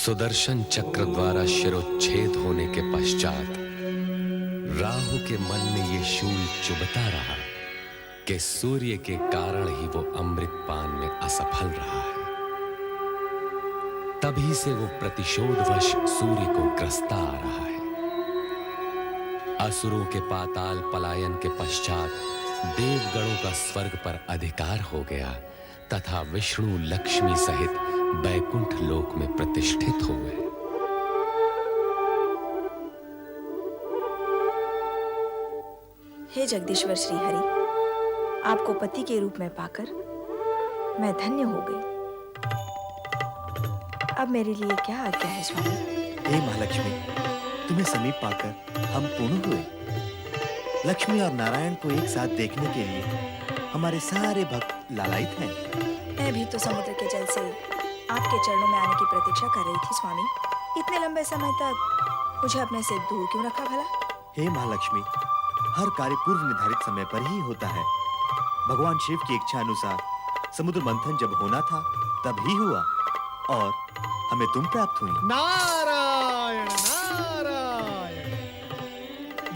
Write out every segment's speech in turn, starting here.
सुदर्शन चक्र द्वारा शिरोच्छेद होने के पश्चात राहु के मन में ये शूल चुभता रहा कि सूर्य के कारण ही वो अमृत पान में असफल रहा है। तभी से वो प्रतिशोधवश सूर्य को ग्रसता आ रहा है। असुरों के पाताल पलायन के पश्चात देवगणों का स्वर्ग पर अधिकार हो गया तथा विष्णु लक्ष्मी सहित बैकुंठ लोक में प्रतिष्ठित हो गए। हे जगदीश्वर श्री हरि, आपको पति के रूप में पाकर मैं धन्य हो गई। अब मेरे लिए क्या आज्ञा है स्वामी? हे महालक्ष्मी, तुम्हें समीप पाकर हम पूर्ण हुए। लक्ष्मी और नारायण को एक साथ देखने के लिए हमारे सारे भक्त लालायित हैं। मैं भी तो समुद्र के जल से आपके चरणों में आने की प्रतीक्षा कर रही थी स्वामी। इतने लंबे समय तक मुझे अपने से दूर क्यों रखा भला? हे महालक्ष्मी, हर कार्य पूर्व निर्धारित समय पर ही होता है। भगवान शिव की इच्छा अनुसार समुद्र मंथन जब होना था तब ही हुआ और हमें तुम प्राप्त हुई। नारायण नारायण।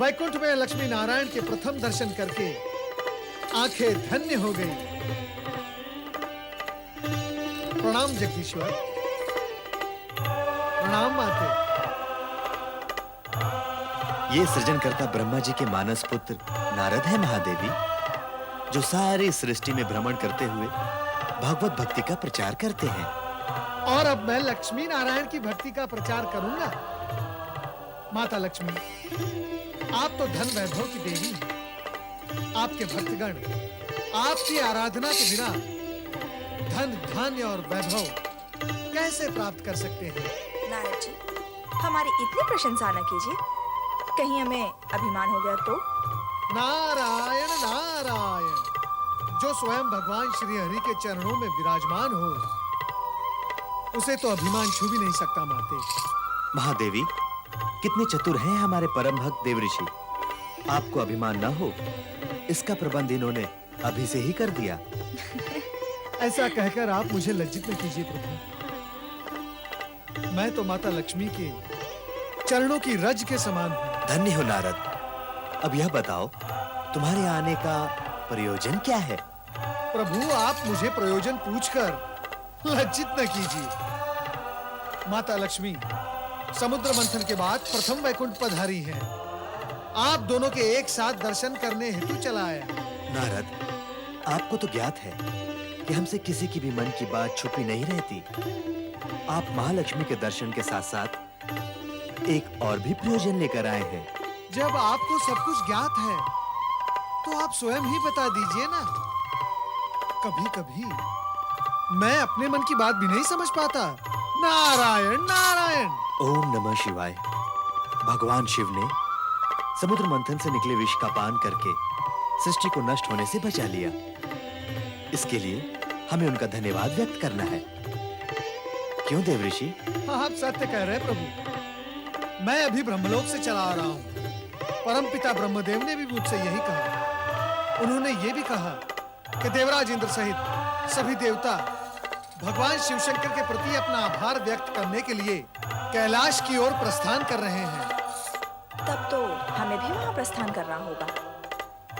वैकुंठ में लक्ष्मी नारायण के प्रथम दर्शन करके आंखें धन्य हो गई। प्रणाम जगदीश्वर, प्रणाम माते। ये सृजनकर्ता ब्रह्मा जी के मानस पुत्र नारद है महादेवी, जो सारी सृष्टि में भ्रमण करते हुए भगवत भक्ति का प्रचार करते हैं। और अब मैं लक्ष्मी नारायण की भक्ति का प्रचार करूंगा। माता लक्ष्मी, आप तो धन वैभव की देवी हैं। आपके भक्तगण आपकी आराधना के बिना धन धान्य और वैभव कैसे प्राप्त कर सकते हैं? नारद जी, हमारी इतनी प्रशंसा न कीजिए, कहीं हमें अभिमान हो गया तो? नारायण नारायण। जो स्वयं भगवान श्री हरि के चरणों में विराजमान हो, उसे तो अभिमान छू भी नहीं सकता माते। महादेवी, कितने चतुर हैं हमारे परम भक्त देव ऋषि। आपको अभिमान न हो, इसका प्रबंध इन्होंने अभी से ही कर दिया। ऐसा कहकर आप मुझे लज्जित न कीजिए प्रभु। मैं तो माता लक्ष्मी के चरणों की रज के समान हूँ। धन्य हो नारद। अब यह बताओ, तुम्हारे आने का प्रयोजन क्या है? प्रभु, आप मुझे प्रयोजन पूछकर लज्जित न कीजिए। माता लक्ष्मी समुद्र मंथन के बाद प्रथम वैकुंठ पधारी हैं। आप दोनों के एक साथ दर्शन करने हेतु चला आया। नारद, आपको तो ज्ञात है कि हमसे किसी की भी मन की बात छुपी नहीं रहती। आप महालक्ष्मी के दर्शन के साथ साथ एक और भी प्रयोजन लेकर आए हैं। जब आपको सब कुछ ज्ञात है, तो आप स्वयं ही बता दीजिए ना। कभी-कभी मैं अपने मन की बात भी नहीं समझ पाता। नारायण नारायण। ओम नमः शिवाय। भगवान शिव ने समुद्र मंथन से निकले विष का पान करके सृष्टि को नष्ट होने से बचा लिया। इसके लिए हमें उनका धन्यवाद व्यक्त करना है। क्यों देव ऋषि? आप सत्य कह रहे हैं प्रभु। मैं अभी ब्रह्मलोक से चला आ रहा हूँ। परमपिता ब्रह्मदेव ने भी मुझसे यही कहा। उन्होंने ये भी कहा कि देवराज इंद्र सहित सभी देवता भगवान शिव शंकर के प्रति अपना आभार व्यक्त करने के लिए कैलाश की ओर प्रस्थान कर रहे हैं। तब तो हमें भी वहां प्रस्थान करना होगा।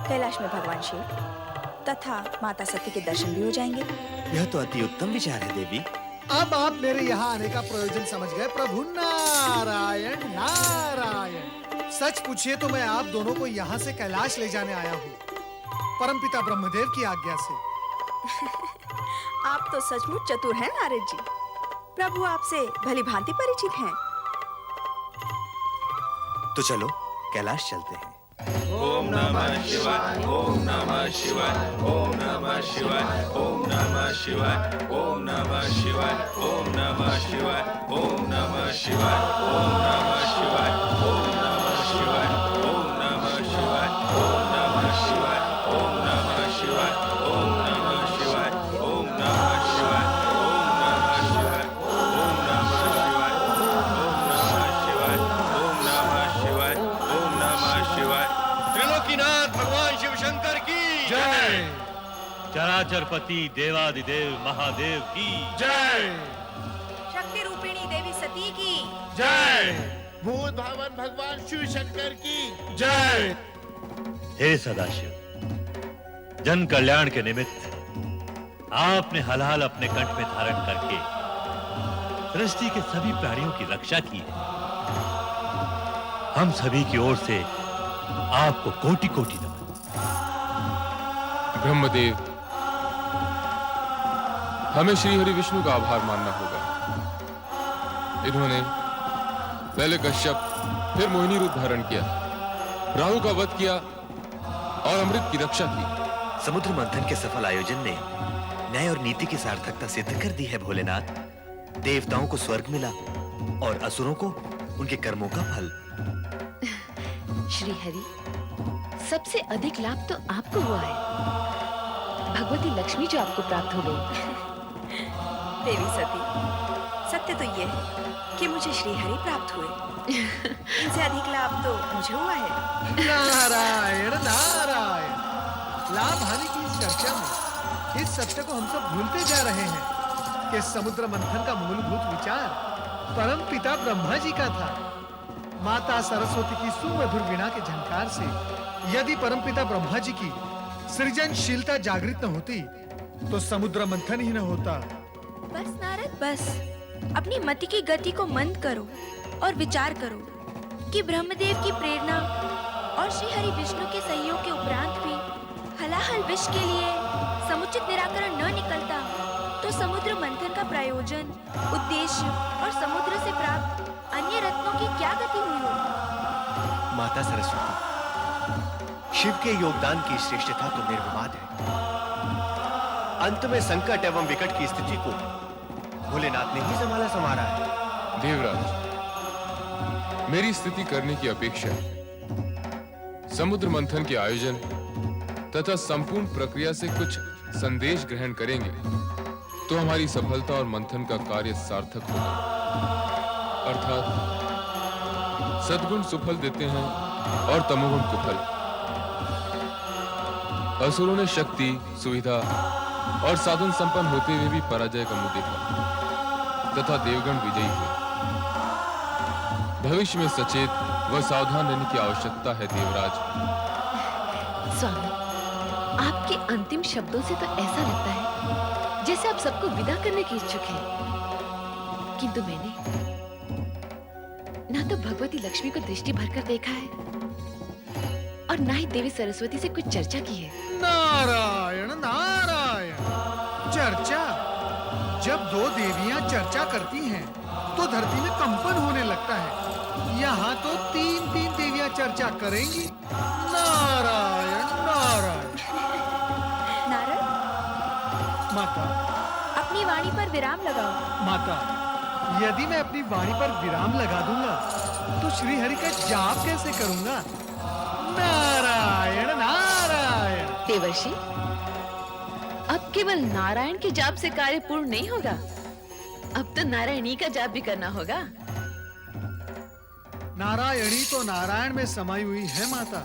कैलाश में भगवान शिव तथा माता सती के दर्शन भी हो जाएंगे। यह तो अति उत्तम विचार है देवी। अब आप मेरे यहाँ आने का प्रयोजन समझ गए प्रभु। नारायण नारायण। सच पूछिए तो मैं आप दोनों को यहाँ से कैलाश ले जाने आया हूँ, परमपिता ब्रह्मदेव की आज्ञा से। आप तो सचमुच चतुर हैं नारद जी। प्रभु आपसे भली भांति परिचित हैं। तो चलो कैलाश चलते हैं। ओम नमः शिवाय, ओम नमः शिवाय, ओम नमः शिवाय, ओम नमः शिवाय, ओम नमः शिवाय, ओम नमः शिवाय, ओम नमः शिवाय, ओम नमः शिवाय, ओम नमः शिवाय, ओम नमः शिवाय, ओम नमः शिवाय, ओम नमः शिवाय, ओम नमः शिवाय, ओम नमः शिवाय, ओम नमः शिवाय, ओम नमः शिवाय, ओम नमः शिवाय, ओम नमः शिवाय। त्रिलोकीनाथ भगवान शिव शंकर की जय। चराचरपति देवादिदेव महादेव की जय। शक्ति रूपिणी महारानी देवी सती की जय। भूत भावन भगवान शिव शंकर की जय। हे सदाशिव, जन कल्याण के निमित्त आपने हलाल अपने कंठ में धारण करके सृष्टि के सभी प्राणियों की रक्षा की है। हम सभी की ओर से आपको कोटि कोटि नमन। ब्रह्मदेव, हमें श्री हरि विष्णु का आभार मानना होगा। इन्होंने पहले कश्यप फिर मोहिनी रूप धारण किया, राहु का वध किया और अमृत की रक्षा की। समुद्र मंथन के सफल आयोजन ने न्याय और नीति की सार्थकता सिद्ध कर दी है भोलेनाथ। देवताओं को स्वर्ग मिला और असुरों को उनके कर्मों का फल। श्री हरि, सबसे अधिक लाभ तो आपको हुआ है। भगवती लक्ष्मी जो आपको प्राप्त हो गई। देवी सती, सत्य तो ये है कि मुझे श्रीहरि प्राप्त हुए। इनसे अधिक लाभ तो मुझे हुआ है। नारायण नारायण। लाभ हानि की इस चर्चा में इस सत्य को हम सब भूलते जा रहे हैं कि समुद्र मंथन का मूलभूत विचार परम पिता ब्रह्मा जी का था। माता सरस्वती की सुमधुर वीणा के झंकार से यदि परम पिता ब्रह्मा जी की सृजनशीलता जागृत न होती तो समुद्र मंथन ही न होता। बस नारद, बस अपनी मति की गति को मंद करो और विचार करो कि ब्रह्मदेव की प्रेरणा और श्री हरि विष्णु के सहयोग के उपरांत भी हलाहल विष के लिए समुचित निराकरण न निकलता तो समुद्र मंथन का प्रयोजन, उद्देश्य और समुद्र से प्राप्त अन्य रत्नों की क्या गति हुई होती? माता सरस्वती, शिव के योगदान की श्रेष्ठता तो निर्विवाद है। अंत में संकट एवं विकट की स्थिति को भोलेनाथ ने ही संभाला है। देवराज, मेरी स्तुति करने की अपेक्षा समुद्र मंथन के आयोजन तथा संपूर्ण प्रक्रिया से कुछ संदेश ग्रहण करेंगे तो हमारी सफलता और मंथन का कार्य सार्थक होगा। अर्थात सद्गुण सुफल देते हैं और तमोगुण कुफल। असुरों ने शक्ति, सुविधा और साधन संपन्न होते हुए भी पराजय का मुंह देखा तथा देवगण विजयी हुए। भविष्य में सचेत व सावधान रहने की आवश्यकता है देवराज। स्वामी, आपके अंतिम शब्दों से तो ऐसा लगता है जैसे आप सबको विदा करने की इच्छुक हैं। किंतु मैंने ना तो भगवती लक्ष्मी को दृष्टि भरकर देखा है और ना ही देवी सरस्वती से कुछ चर्चा की है। नारायण नारायण। चर्चा? जब दो देवियां चर्चा करती हैं तो धरती में कंपन होने लगता है। यहाँ तो तीन तीन देवियां चर्चा करेंगी। नारायण नारायण। नारद, माता, अपनी वाणी पर विराम लगाओ। माता, यदि मैं अपनी वाणी पर विराम लगा दूंगा तो श्री हरि का जाप कैसे करूंगा? नारायण नारायण। देवर्षि, अब केवल नारायण के जाप से कार्य पूर्ण नहीं होगा, अब तो नारायणी का जाप भी करना होगा। नारायणी तो नारायण में समाई हुई है माता।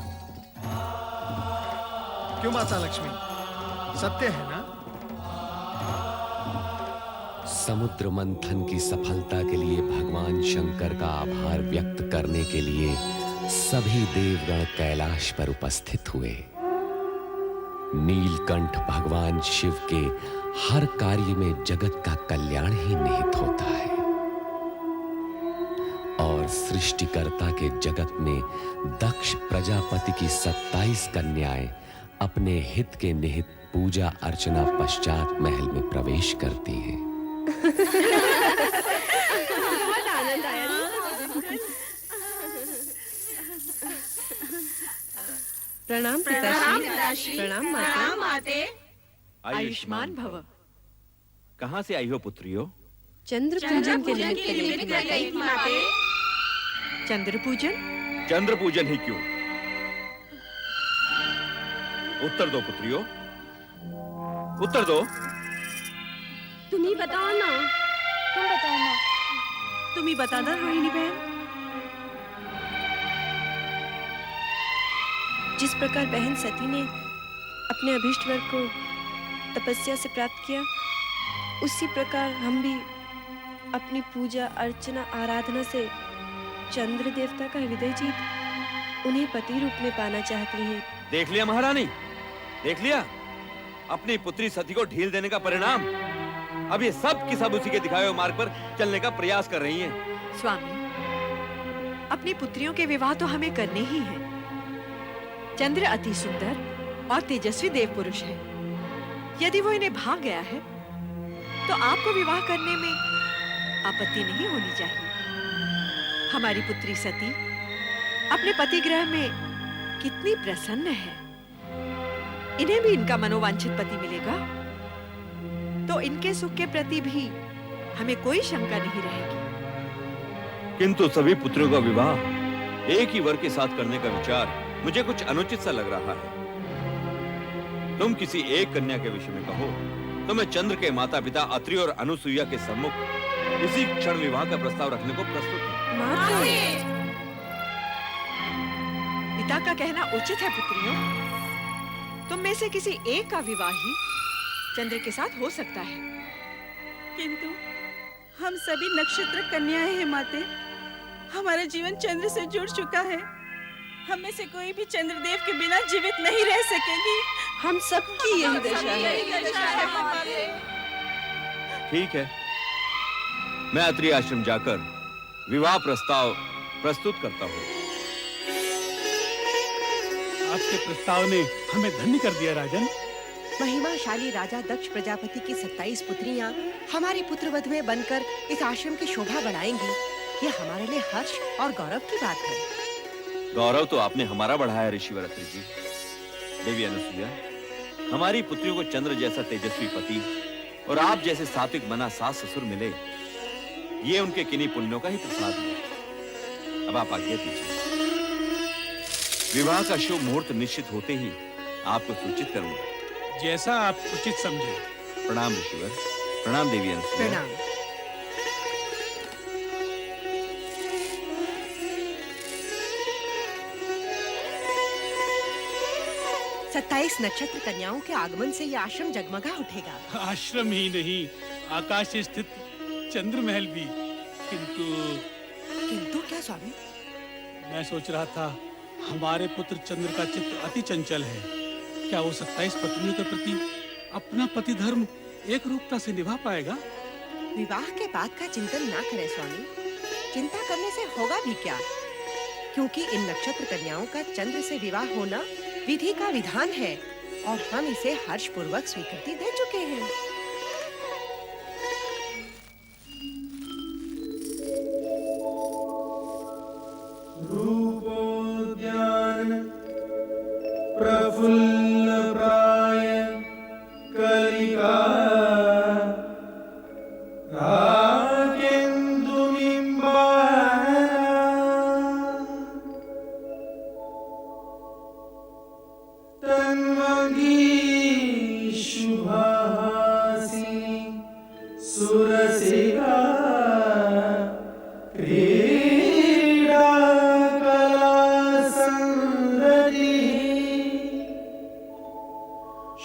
क्यों माता लक्ष्मी, सत्य है ना? समुद्र मंथन की सफलता के लिए भगवान शंकर का आभार व्यक्त करने के लिए सभी देवगण कैलाश पर उपस्थित हुए। नीलकंठ भगवान शिव के हर कार्य में जगत का कल्याण ही निहित होता है और सृष्टिकर्ता के जगत में दक्ष प्रजापति की 27 कन्याएं अपने हित के निहित पूजा अर्चना पश्चात महल में प्रवेश करती हैं। आनंद आया। प्रणाम पिताश्री। प्रणाम माते। आयुष्मान भव। कहाँ से आई हो पुत्रियों? चंद्र पूजन के निमित्त गई थी माते। चंद्र पूजन? चंद्र पूजन ही क्यों? उत्तर दो पुत्रियों, उत्तर दो। तुम ही बताओ ना। तुम बताओ ना। तुम ही बता दो रोहिणी बहन। जिस प्रकार बहन सती ने अपने अभीष्ट वर को तपस्या से प्राप्त किया, उसी प्रकार हम भी अपनी पूजा अर्चना आराधना से चंद्र देवता का हृदय जीत उन्हें पति रूप में पाना चाहती हैं। देख लिया महारानी, देख लिया अपनी पुत्री सती को ढील देने का परिणाम। अब ये सब की सब उसी के दिखाए हुए मार्ग पर चलने का प्रयास कर रही हैं। स्वामी, अपनी पुत्रियों के विवाह तो हमें करने ही हैं। चंद्र अति सुंदर और तेजस्वी देव पुरुष है। यदि वो इन्हें भाग गया है तो आपको विवाह करने में आपत्ति नहीं होनी चाहिए। हमारी पुत्री सती अपने पति गृह में कितनी प्रसन्न है। इन्हें भी इनका मनोवांछित पति मिलेगा तो इनके सुख के प्रति भी हमें कोई शंका नहीं रहेगी। किंतु सभी पुत्रियों का विवाह एक ही वर के साथ करने का विचार मुझे कुछ अनुचित सा लग रहा है। तुम किसी एक कन्या के विषय में कहो तो मैं चंद्र के माता पिता अत्रि और अनुसुईया के सम्मुख इसी क्षण विवाह का प्रस्ताव रखने को प्रस्तुत हूँ। पिता का कहना उचित है पुत्रियों। तुम में से किसी एक का विवाह ही चंद्र के साथ हो सकता है। किंतु हम सभी नक्षत्र कन्याएं हैं माते। हमारा जीवन चंद्र से जुड़ चुका है। हम में से कोई भी चंद्रदेव के बिना जीवित नहीं रह सकेगी। हम सबकी यही दशा है। ठीक है, मैं अत्रि आश्रम जाकर विवाह प्रस्ताव प्रस्तुत करता हूँ। आपके प्रस्ताव ने हमें धन्य कर दिया राजन। महिमाशाली राजा दक्ष प्रजापति की 27 पुत्रियां हमारे पुत्रवध में बनकर इस आश्रम की शोभा बढ़ाएंगी। ये हमारे लिए हर्ष और गौरव की बात है। गौरव तो आपने हमारा बढ़ाया ऋषिवर अत्रि जी। देवी अनुसुईया, हमारी पुत्रियों को चंद्र जैसा तेजस्वी पति और आप जैसे सात्विक मना सास ससुर मिले, ये उनके किन्हीं पुण्यों का ही प्रसाद है। अब आप आज्ञा दीजिए। विवाह का शुभ मुहूर्त निश्चित होते ही आपको सूचित करूंगा। जैसा आप उचित समझे। प्रणाम ऋषिवर। प्रणाम देवी अनुसुईया। प्रणाम। 27 नक्षत्र कन्याओं के आगमन से यह आश्रम जगमगा उठेगा। आश्रम ही नहीं, आकाश से स्थित चंद्र महल भी। किंतु क्या स्वामी? मैं सोच रहा था, हमारे पुत्र चंद्र का चित्त अति चंचल है। क्या वो 27 पत्नियों के प्रति अपना पति धर्म एक रूपता से निभा पाएगा? विवाह के बाद का चिंतन ना करें स्वामी। चिंता करने से होगा भी क्या? क्योंकि इन नक्षत्र कन्याओं का चंद्र से विवाह होना विधि का विधान है और हम इसे हर्ष पूर्वक स्वीकृति दे चुके हैं। रूपोद्यान प्रफुल्ल प्राय कलिका सुरसिका क्रीडा कला संरति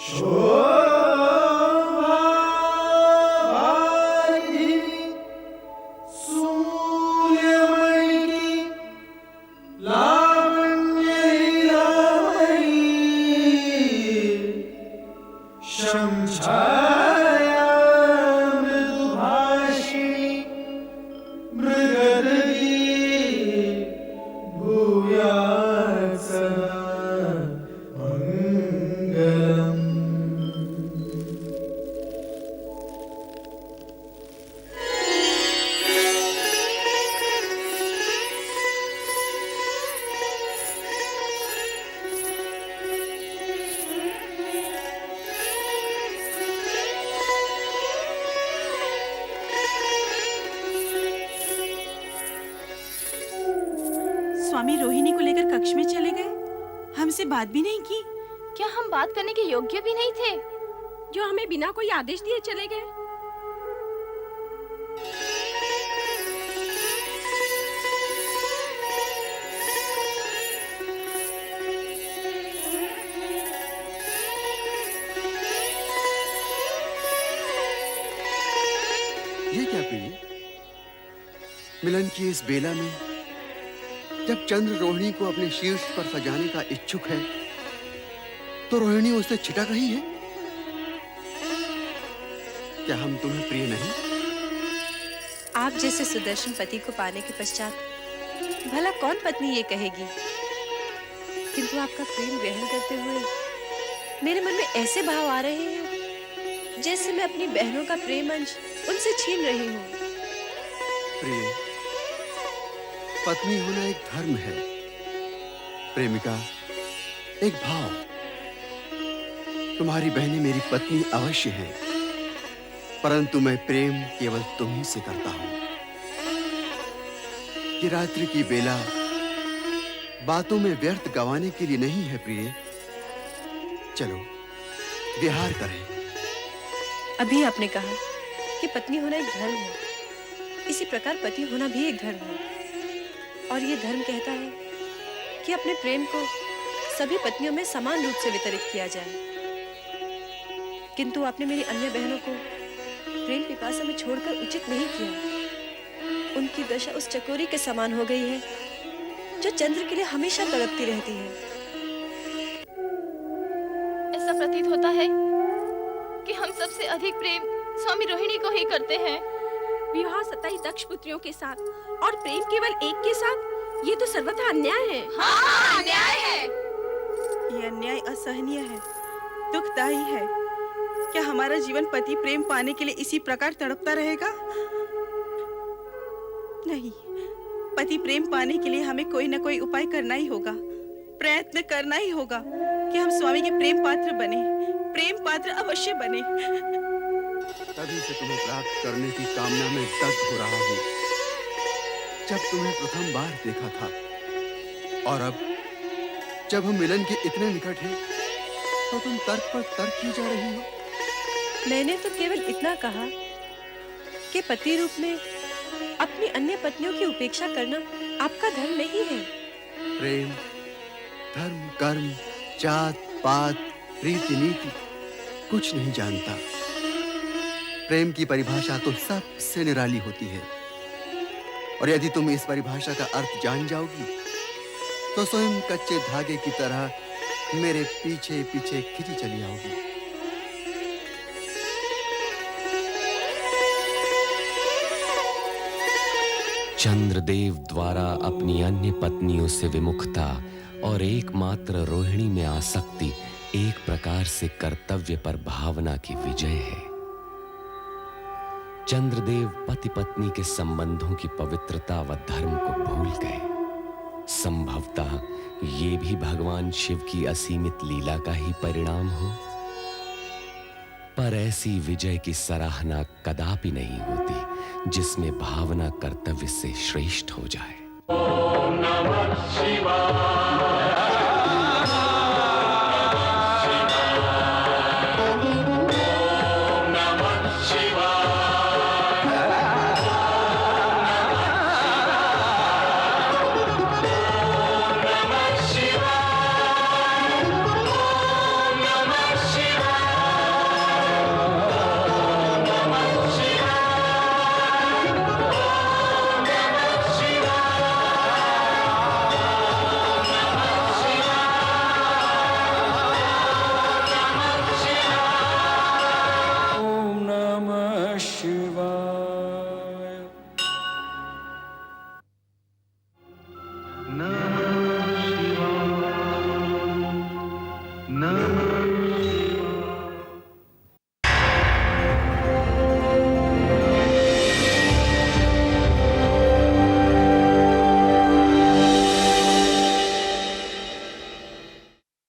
शोभा वारिधि सूर्यमयी लावण्य लीलामयी शंछाया स्वामी रोहिणी को लेकर कक्ष में चले गए। हमसे बात भी नहीं की। क्या हम बात करने के योग्य भी नहीं थे? जो हमें बिना कोई आदेश दिए चले गए। ये क्या पीड़ी? मिलन की इस बेला में जब चंद्र रोहिणी को अपने शीर्ष पर सजाने का इच्छुक है, तो रोहिणी उससे छिटक रही है। क्या हम तुम्हें प्रिय नहीं? आप जैसे सुदर्शन पति को पाने के पश्चात भला कौन पत्नी ये कहेगी? किंतु आपका प्रेम ग्रहण करते हुए मेरे मन में ऐसे भाव आ रहे हैं जैसे मैं अपनी बहनों का प्रेम अंश उनसे छीन रही हूँ। प्रिय, पत्नी होना एक धर्म है, प्रेमिका एक भाव। तुम्हारी बहनें मेरी पत्नी अवश्य हैं, परंतु मैं प्रेम केवल तुम ही से करता हूं। ये रात्रि की बेला बातों में व्यर्थ गंवाने के लिए नहीं है प्रिय। चलो विहार करें। अभी आपने कहा कि पत्नी होना एक धर्म है, इसी प्रकार पति होना भी एक धर्म है। और ये धर्म कहता है कि अपने प्रेम को सभी पत्नियों में समान रूप से वितरित किया जाए। किंतु आपने मेरी अन्य बहनों को प्रेम पिपासा में छोड़कर उचित नहीं किया। उनकी दशा उस चकोरी के समान हो गई है जो चंद्र के लिए हमेशा तड़पती रहती है। ऐसा प्रतीत होता है कि हम सबसे अधिक प्रेम स्वामी रोहिणी को ही करते हैं। विवाह 27 दक्ष पुत्रियों के साथ और प्रेम केवल एक के साथ, ये तो सर्वथा अन्याय है। हाँ, अन्याय है। ये अन्याय असहनीय है, दुखदायी है। क्या हमारा जीवन पति प्रेम पाने के लिए इसी प्रकार तड़पता रहेगा? नहीं, पति प्रेम पाने के लिए हमें कोई न कोई उपाय करना ही होगा, प्रयत्न करना ही होगा कि हम स्वामी के प्रेम पात्र बने, प्रेम पात्र अवश्य बने। तभी से तुम्हें प्राप्त करने की कामना में दग्ध हो रहा हूँ। जब तुम्हें प्रथम बार देखा था और अब जब हम मिलन के इतने निकट हैं, तो तुम तर्क पर तर्क की जा रही हो। मैंने तो केवल इतना कहा कि पति रूप में अपनी अन्य पत्नियों की उपेक्षा करना आपका धर्म नहीं है। प्रेम, धर्म, कर्म, जात, पात, रीति नीति कुछ नहीं जानता। प्रेम की परिभाषा तो सबसे निराली होती है, और यदि तुम इस परिभाषा का अर्थ जान जाओगी तो स्वयं कच्चे धागे की तरह मेरे पीछे पीछे खिंची चली आओगी। चंद्रदेव द्वारा अपनी अन्य पत्नियों से विमुखता और एकमात्र रोहिणी में आसक्ति एक प्रकार से कर्तव्य पर भावना की विजय है। चंद्रदेव पति पत्नी के संबंधों की पवित्रता व धर्म को भूल गए। संभवतः ये भी भगवान शिव की असीमित लीला का ही परिणाम हो, पर ऐसी विजय की सराहना कदापि नहीं होती जिसमें भावना कर्तव्य से श्रेष्ठ हो जाए। ओम नमः शिवाय।